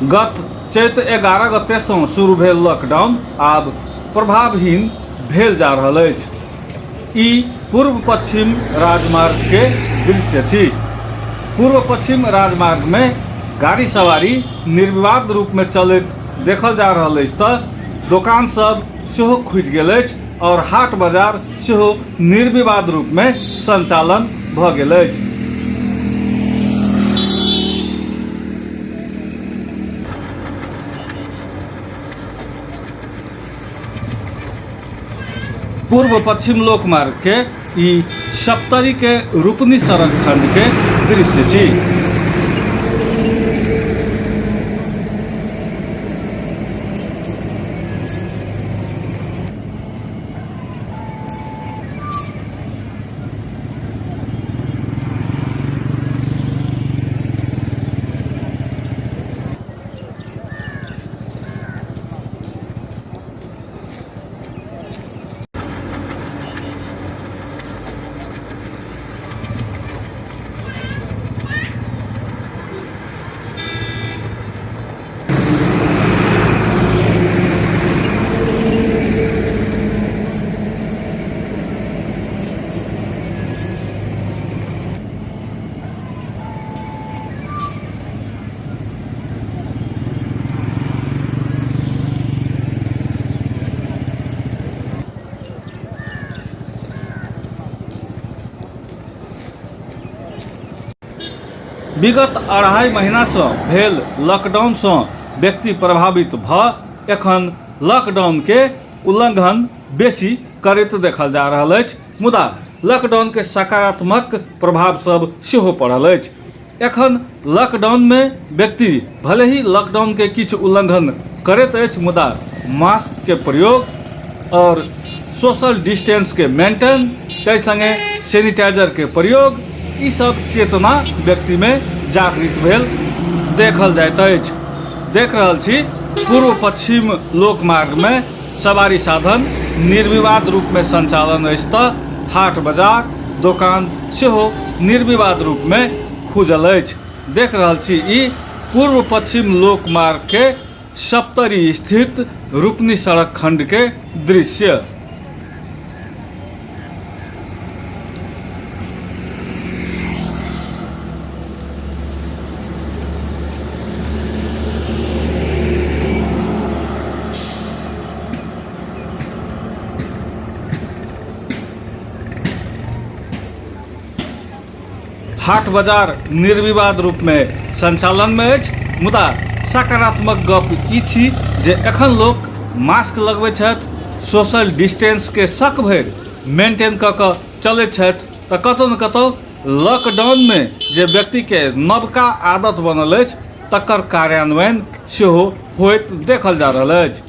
गत चैत 11 गतेसँ शुरू भेल लॉकडाउन आब प्रभावहीन भेल जा रहल अछि। ई पूर्व पश्चिम राजमार्ग के दृश्य छी। पूर्व पश्चिम राजमार्ग में गाड़ी सवारी निर्विवाद रूप में चलैत देखल जा रहल अछि तऽ दोकान सब सेहो खुजि गेल अछि और हाट बाजार सेहो निर्विवाद रूप में संचालन भऽ गेल अछि। पूर्व पश्चिम लोकमार्ग के ई सप्तरी के रूपनी सड़क खंड के दृश्य छी। विगत 2.5 महीना से भेल लॉकडाउन से व्यक्ति प्रभावित भऽ एखन लॉकडाउन के उल्लंघन बेसी करैत देखल जा रहल अछि, मुदा लॉकडाउन के सकारात्मक प्रभाव सब सेहो पड़ल अछि। एखन लॉकडाउन में व्यक्ति भले ही लॉकडाउन के किछु उल्लंघन करैत अछि, मुदा मास्क के प्रयोग और सोशल डिस्टेंस के मेंटेन के संगे सैनिटाइजर के प्रयोग ई सब चेतना व्यक्ति में जागृत भेल देखल जाइत अछि। देख रहल छी पूर्व पश्चिम लोकमार्ग में सवारी साधन निर्विवाद रूप में संचालन अछि तऽ हाट बाजार दोकान सेहो निर्विवाद रूप में खुजल अछि। देख रहल छी ई पूर्व पश्चिम लोकमार्ग के सप्तरी स्थित रूपनी सड़क खंड के दृश्य। हाट बाजार निर्विवाद रूप में संचालन में अछि, मुदा सकारात्मक गप ई छी जे एखन लोक मास्क लगबै छथि, सोशल डिस्टेंस के शक भरि मेंटेन कऽ कऽ चलैत छथि तऽ कतौ न कतौ लॉकडाउन में जे व्यक्ति के नवका आदत बनल अछि तकर कार्यान्वयन सेहो होइत देखल जा रहल अछि।